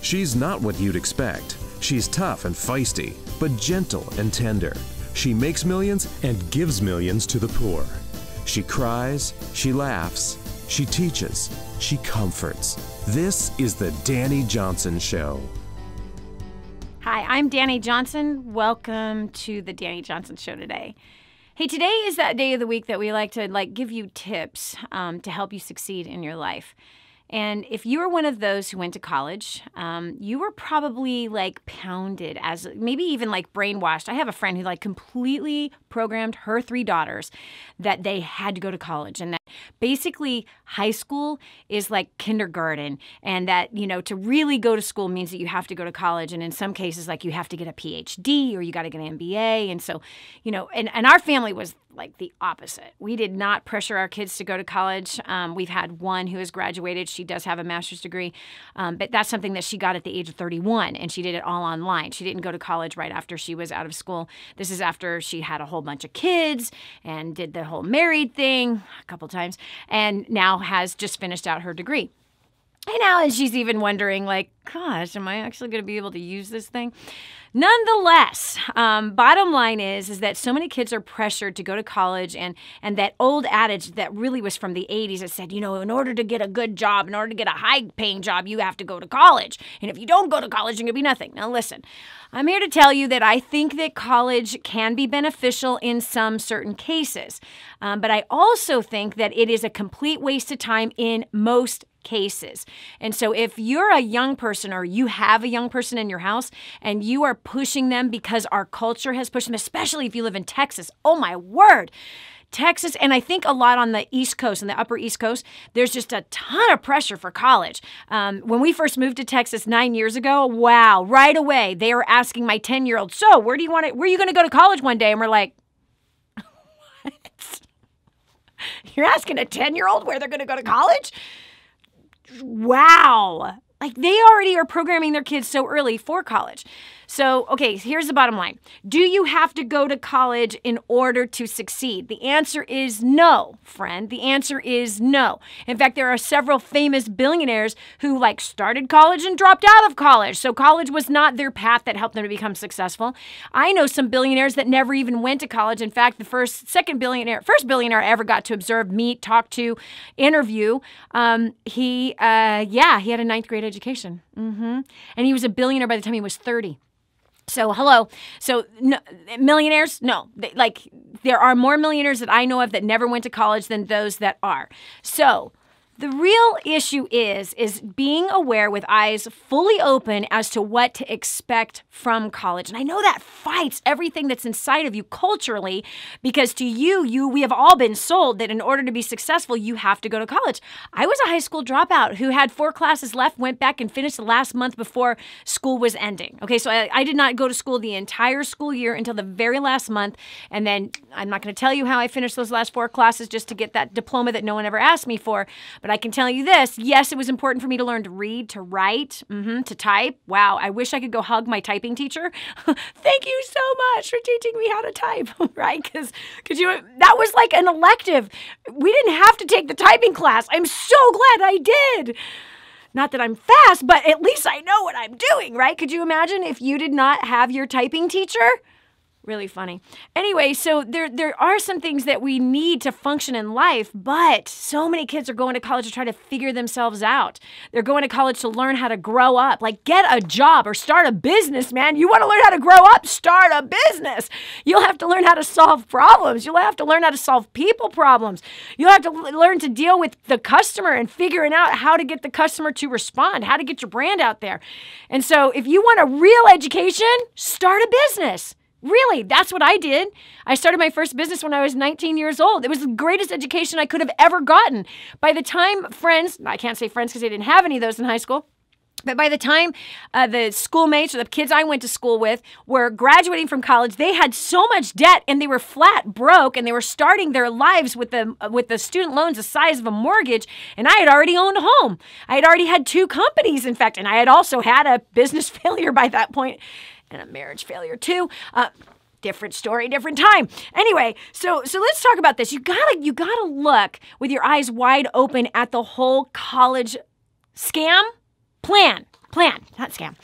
She's not what you'd expect. She's tough and feisty, but gentle and tender. She makes millions and gives millions to the poor. She cries, she laughs, she teaches, she comforts. This is the Dani Johnson Show. Hi, I'm Dani Johnson. Welcome to the Dani Johnson Show today. Hey, today is that day of the week that we like to give you tips to help you succeed in your life. And if you were one of those who went to college, you were probably pounded as maybe even brainwashed. I have a friend who completely programmed her 3 daughters that they had to go to college, and that basically high school is like kindergarten, and that, to really go to school means that you have to go to college. And in some cases, you have to get a PhD or you got to get an MBA. And so, and our family was the opposite. We did not pressure our kids to go to college. We've had one who has graduated. She does have a master's degree, but that's something that she got at the age of 31, and she did it all online. She didn't go to college right after she was out of school. This is after she had a whole bunch of kids and did the whole married thing a couple times, and now has just finished out her degree. And she's even wondering, gosh, am I actually going to be able to use this thing? Nonetheless, bottom line is that so many kids are pressured to go to college, and that old adage that really was from the 80s that said, in order to get a good job, in order to get a high-paying job, you have to go to college. And if you don't go to college, you're going to be nothing. Now, listen, I'm here to tell you that I think that college can be beneficial in some certain cases. But I also think that it is a complete waste of time in most cases. And so if you're a young person or you have a young person in your house and you are pushing them because our culture has pushed them, especially if you live in Texas, oh my word, Texas, and I think a lot on the East Coast, on the Upper East Coast, there's just a ton of pressure for college. When we first moved to Texas 9 years ago, wow, right away, they were asking my 10-year-old, so where are you going to go to college one day? And we're like, what? You're asking a 10-year-old where they're going to go to college? Wow. They already are programming their kids so early for college. So, okay, here's the bottom line. Do you have to go to college in order to succeed? The answer is no, friend. The answer is no. In fact, there are several famous billionaires who started college and dropped out of college. So college was not their path that helped them to become successful. I know some billionaires that never even went to college. In fact, the first billionaire I ever got to observe, meet, talk to, interview, he had a 9th grade education. And he was a billionaire by the time he was 30. So, hello. So, no, millionaires? No. There are more millionaires that I know of that never went to college than those that are. So, the real issue is being aware with eyes fully open as to what to expect from college. And I know that fights everything that's inside of you culturally, because to we have all been sold that in order to be successful, you have to go to college. I was a high school dropout who had 4 classes left, went back and finished the last month before school was ending. Okay, so I did not go to school the entire school year until the very last month. And then I'm not going to tell you how I finished those last 4 classes just to get that diploma that no one ever asked me for. But I can tell you this, yes, it was important for me to learn to read, to write, to type. Wow, I wish I could go hug my typing teacher. Thank you so much for teaching me how to type, right? Because that was like an elective. We didn't have to take the typing class. I'm so glad I did. Not that I'm fast, but at least I know what I'm doing, right? Could you imagine if you did not have your typing teacher? Really funny. Anyway, so there are some things that we need to function in life, but so many kids are going to college to try to figure themselves out. They're going to college to learn how to grow up, get a job or start a business, man. You want to learn how to grow up? Start a business. You'll have to learn how to solve problems. You'll have to learn how to solve people problems. You'll have to learn to deal with the customer and figuring out how to get the customer to respond, how to get your brand out there. And so if you want a real education, start a business. Really, that's what I did. I started my first business when I was 19 years old. It was the greatest education I could have ever gotten. By the time friends, I can't say friends because I didn't have any of those in high school, but by the time the schoolmates or the kids I went to school with were graduating from college, they had so much debt and they were flat broke and they were starting their lives with the student loans the size of a mortgage. And I had already owned a home. I had already had 2 companies, in fact, and I had also had a business failure by that point and a marriage failure too. Different story, different time. Anyway, so let's talk about this. You gotta look with your eyes wide open at the whole college scam plan. Plan, not scam.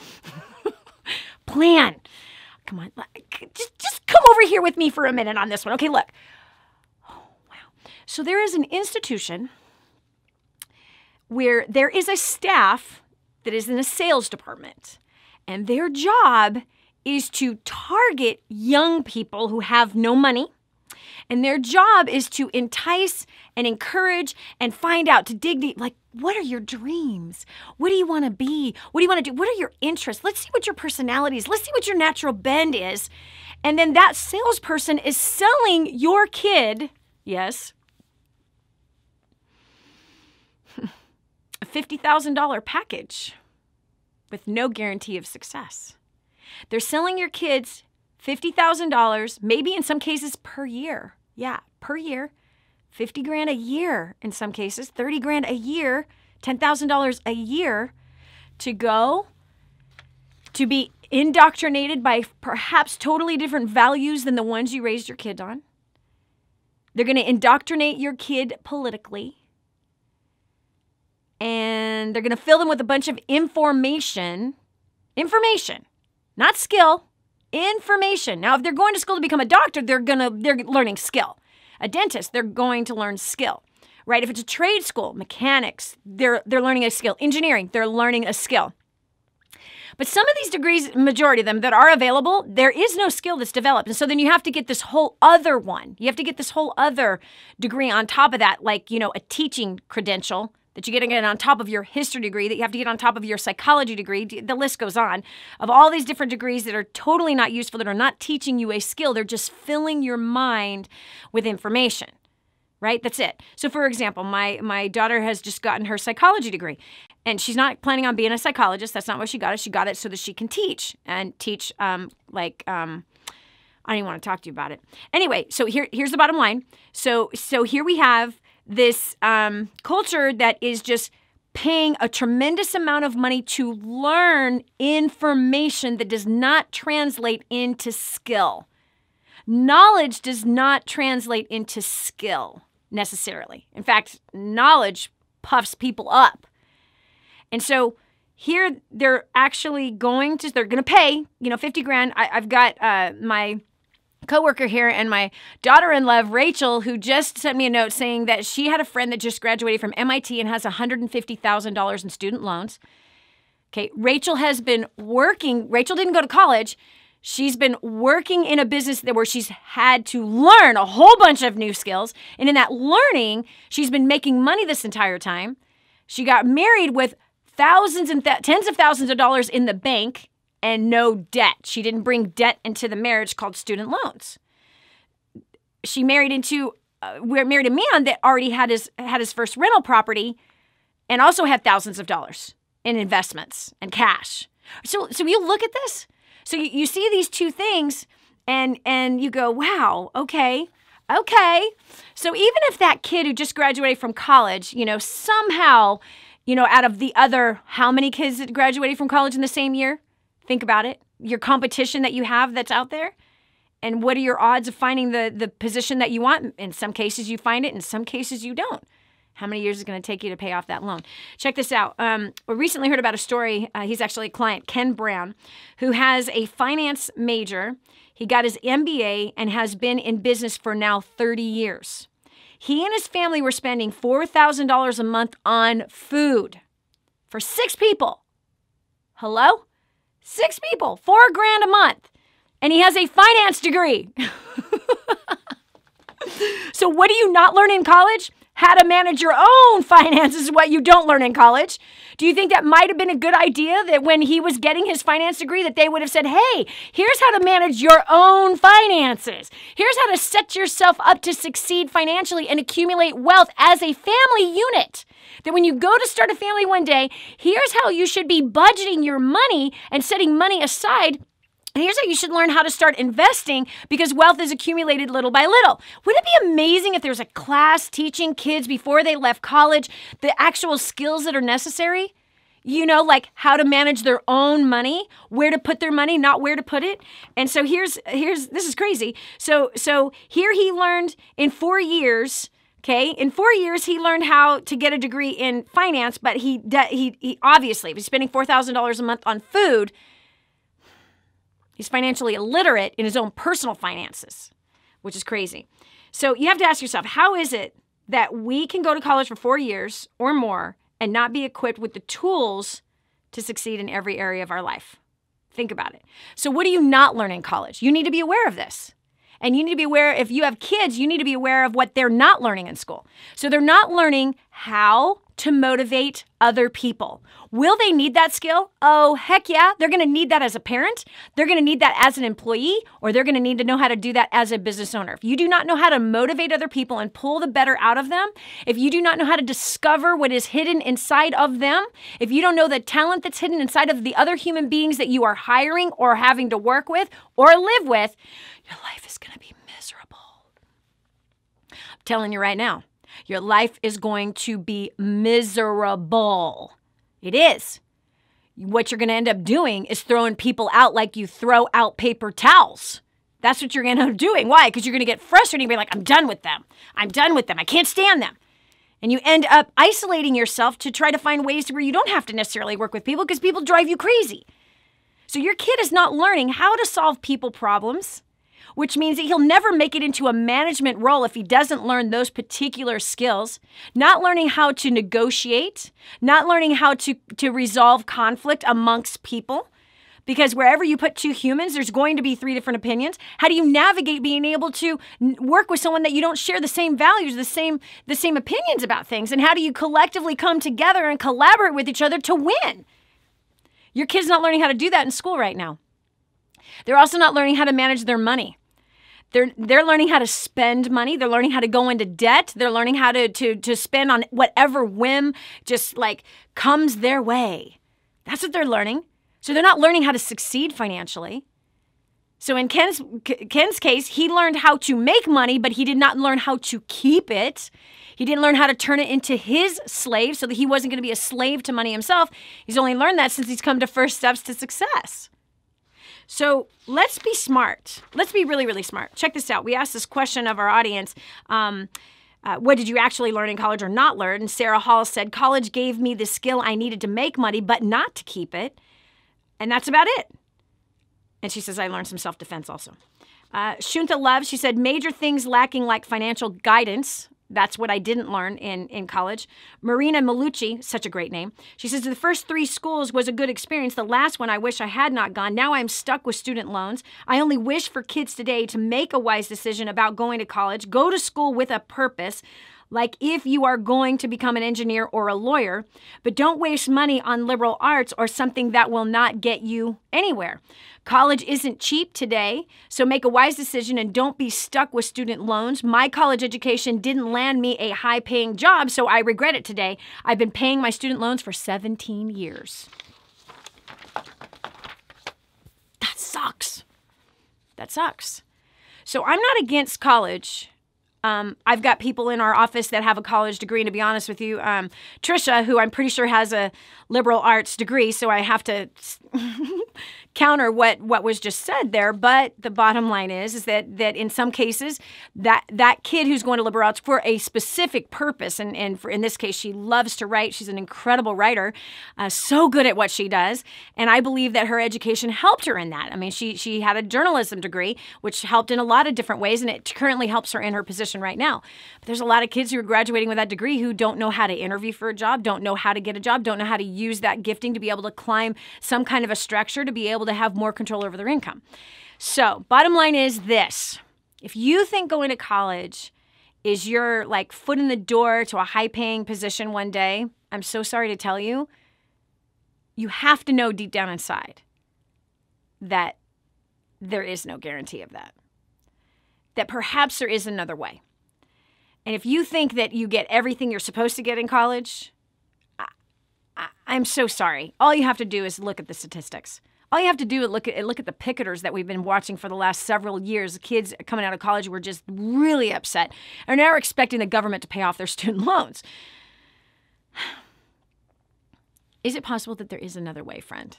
Plan. Come on, just come over here with me for a minute on this one. Okay, look. Oh, wow. So there is an institution where there is a staff that is in a sales department, and their job is to target young people who have no money, and their job is to entice and encourage and find out, to dig deep, like, what are your dreams? What do you want to be? What do you want to do? What are your interests? Let's see what your personality is. Let's see what your natural bend is. And then that salesperson is selling your kid, yes, a $50,000 package with no guarantee of success. They're selling your kids $50,000, maybe in some cases per year. Yeah, per year. 50 grand a year in some cases, 30 grand a year, $10,000 a year to go to be indoctrinated by perhaps totally different values than the ones you raised your kid on. They're going to indoctrinate your kid politically. And they're going to fill them with a bunch of information, not skill, information. Now, if they're going to school to become a doctor, they're learning skill. A dentist, they're going to learn skill, right? If it's a trade school, mechanics, they're learning a skill. Engineering, they're learning a skill. But some of these degrees, majority of them that are available, there is no skill that's developed. And so then you have to get this whole other one. You have to get this whole other degree on top of that, like, a teaching credential that you get again on top of your history degree, that you have to get on top of your psychology degree. The list goes on of all these different degrees that are totally not useful, that are not teaching you a skill. They're just filling your mind with information, right? That's it. So for example, my daughter has just gotten her psychology degree, and she's not planning on being a psychologist. That's not why she got it. She got it so that she can teach I don't even want to talk to you about it. Anyway, so here's the bottom line. So here we have this culture that is just paying a tremendous amount of money to learn information that does not translate into skill. Knowledge does not translate into skill necessarily. In fact, knowledge puffs people up. And so here they're actually going to pay, 50 grand. I've got my coworker here and my daughter-in-law, Rachel, who just sent me a note saying that she had a friend that just graduated from MIT and has $150,000 in student loans. Okay, Rachel has been working. Rachel didn't go to college. She's been working in a business where she's had to learn a whole bunch of new skills. And in that learning, she's been making money this entire time. She got married with thousands and tens of thousands of dollars in the bank and no debt. She didn't bring debt into the marriage called student loans. She married a man that already had his first rental property and also had thousands of dollars in investments and cash. So you look at this. So you see these two things and you go, wow, okay. So even if that kid who just graduated from college, somehow, out of the other, how many kids that graduated from college in the same year? Think about it. Your competition that you have that's out there. And what are your odds of finding the position that you want? In some cases you find it. In some cases you don't. How many years is it going to take you to pay off that loan? Check this out. We recently heard about a story. He's actually a client, Ken Brown, who has a finance major. He got his MBA and has been in business for now 30 years. He and his family were spending $4,000 a month on food for 6 people. Hello? 6 people, $4,000 a month. And he has a finance degree. So what do you not learn in college? How to manage your own finances is what you don't learn in college. Do you think that might have been a good idea that when he was getting his finance degree that they would have said, hey, here's how to manage your own finances. Here's how to set yourself up to succeed financially and accumulate wealth as a family unit. That when you go to start a family one day, here's how you should be budgeting your money and setting money aside. And here's how you should learn how to start investing because wealth is accumulated little by little. Wouldn't it be amazing if there was a class teaching kids before they left college the actual skills that are necessary? Like how to manage their own money, where to put their money, not where to put it. And so here's this is crazy. So here he learned in 4 years, Okay, in 4 years, he learned how to get a degree in finance, but he obviously, if he's spending $4,000 a month on food, he's financially illiterate in his own personal finances, which is crazy. So you have to ask yourself, how is it that we can go to college for 4 years or more and not be equipped with the tools to succeed in every area of our life? Think about it. So what do you not learn in college? You need to be aware of this. And you need to be aware, if you have kids, you need to be aware of what they're not learning in school. So they're not learning how to motivate other people. Will they need that skill? Oh, heck yeah. They're going to need that as a parent. They're going to need that as an employee, or they're going to need to know how to do that as a business owner. If you do not know how to motivate other people and pull the better out of them, if you do not know how to discover what is hidden inside of them, if you don't know the talent that's hidden inside of the other human beings that you are hiring or having to work with or live with, your life is going to be miserable. I'm telling you right now, your life is going to be miserable. It is. What you're going to end up doing is throwing people out like you throw out paper towels. That's what you're going to end up doing. Why? Because you're going to get frustrated and be like, I'm done with them. I'm done with them. I can't stand them. And you end up isolating yourself to try to find ways to where you don't have to necessarily work with people because people drive you crazy. So your kid is not learning how to solve people problems, which means that he'll never make it into a management role if he doesn't learn those particular skills, not learning how to negotiate, not learning how to resolve conflict amongst people, because wherever you put two humans, there's going to be 3 different opinions. How do you navigate being able to work with someone that you don't share the same values, the same opinions about things? And how do you collectively come together and collaborate with each other to win? Your kid's not learning how to do that in school right now. They're also not learning how to manage their money. They're learning how to spend money. They're learning how to go into debt. They're learning how to spend on whatever whim just like comes their way. That's what they're learning. So they're not learning how to succeed financially. So in Ken's case, he learned how to make money, but he did not learn how to keep it. He didn't learn how to turn it into his slave so that he wasn't going to be a slave to money himself. He's only learned that since he's come to first steps to success. So let's be smart. Let's be really, really smart. Check this out. We asked this question of our audience. What did you actually learn in college or not learn? And Sarah Hall said, college gave me the skill I needed to make money, but not to keep it. And that's about it. And she says, I learned some self-defense also. Shunta Love, she said, major things lacking like financial guidance. That's what I didn't learn in college. Marina Malucci, such a great name. She says, the first 3 schools was a good experience. The last one, I wish I had not gone. Now I'm stuck with student loans. I only wish for kids today to make a wise decision about going to college. Go to school with a purpose, like if you are going to become an engineer or a lawyer, but don't waste money on liberal arts or something that will not get you anywhere. College isn't cheap today, so make a wise decision and don't be stuck with student loans. My college education didn't land me a high-paying job, so I regret it today. I've been paying my student loans for 17 years. That sucks. That sucks. So I'm not against college. I've got people in our office that have a college degree, and to be honest with you, Trisha, who I'm pretty sure has a liberal arts degree, so I have to counter what was just said there. But the bottom line is that in some cases, that kid who's going to liberal arts for a specific purpose, and for, in this case, she loves to write. She's an incredible writer, so good at what she does, and I believe that her education helped her in that. I mean, she had a journalism degree, which helped in a lot of different ways, and it currently helps her in her position right now. But there's a lot of kids who are graduating with that degree who don't know how to interview for a job, don't know how to get a job, don't know how to use that gifting to be able to climb some kind of a structure to be able to have more control over their income. So bottom line is this. If you think going to college is your like foot in the door to a high paying position one day, I'm so sorry to tell you, you have to know deep down inside that there is no guarantee of that. That perhaps there is another way. And if you think that you get everything you're supposed to get in college, I'm so sorry. All you have to do is look at the statistics. All you have to do is look at the picketers that we've been watching for the last several years. The kids coming out of college were just really upset and now are expecting the government to pay off their student loans. Is it possible that there is another way, friend?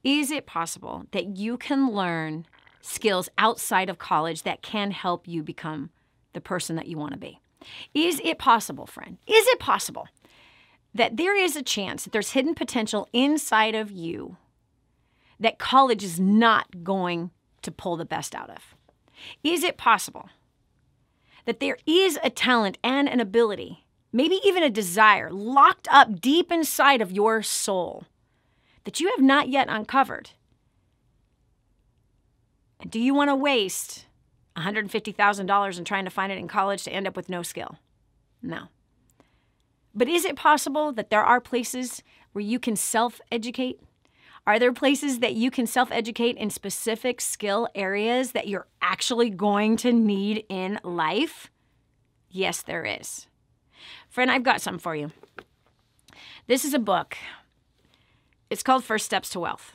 Is it possible that you can learn skills outside of college that can help you become the person that you want to be? Is it possible, friend? Is it possible that there is a chance that there's hidden potential inside of you that college is not going to pull the best out of? Is it possible that there is a talent and an ability, maybe even a desire, locked up deep inside of your soul that you have not yet uncovered? And do you want to waste $150,000 in trying to find it in college to end up with no skill? No. But is it possible that there are places where you can self-educate? Are there places that you can self-educate in specific skill areas that you're actually going to need in life? Yes, there is. Friend, I've got something for you. This is a book. It's called First Steps to Wealth.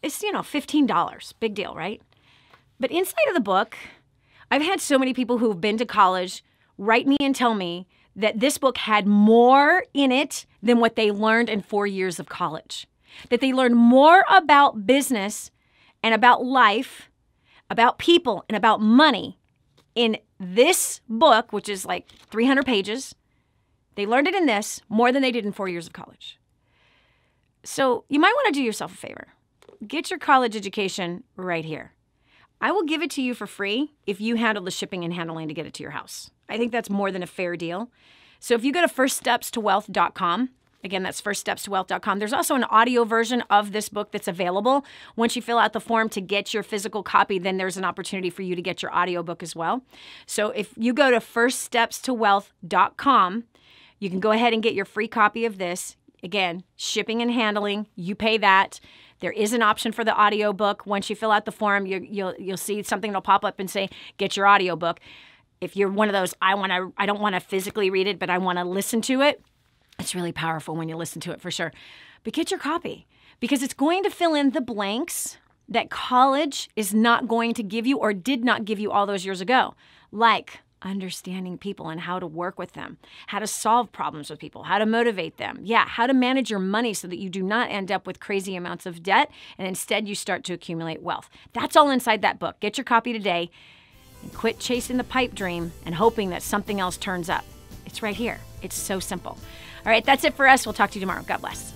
It's, $15. Big deal, right? But inside of the book, I've had so many people who've been to college write me and tell me that this book had more in it than what they learned in 4 years of college. That they learned more about business and about life, about people, and about money in this book, which is like 300 pages. They learned it in this more than they did in 4 years of college. So you might want to do yourself a favor. Get your college education right here. I will give it to you for free if you handle the shipping and handling to get it to your house. I think that's more than a fair deal. So if you go to firststepstowealth.com, again, that's firststepstowealth.com. There's also an audio version of this book that's available. Once you fill out the form to get your physical copy, then there's an opportunity for you to get your audiobook as well. So if you go to firststepstowealth.com, you can go ahead and get your free copy of this. Again, shipping and handling, you pay that. There is an option for the audiobook. Once you fill out the form, you'll see something that'll pop up and say, get your audiobook. If you're one of those, I don't want to physically read it, but I want to listen to it, it's really powerful when you listen to it for sure. But get your copy because it's going to fill in the blanks that college is not going to give you or did not give you all those years ago, like understanding people and how to work with them, how to solve problems with people, how to motivate them. Yeah, how to manage your money so that you do not end up with crazy amounts of debt and instead you start to accumulate wealth. That's all inside that book. Get your copy today and quit chasing the pipe dream and hoping that something else turns up. It's right here. It's so simple. All right, that's it for us. We'll talk to you tomorrow. God bless.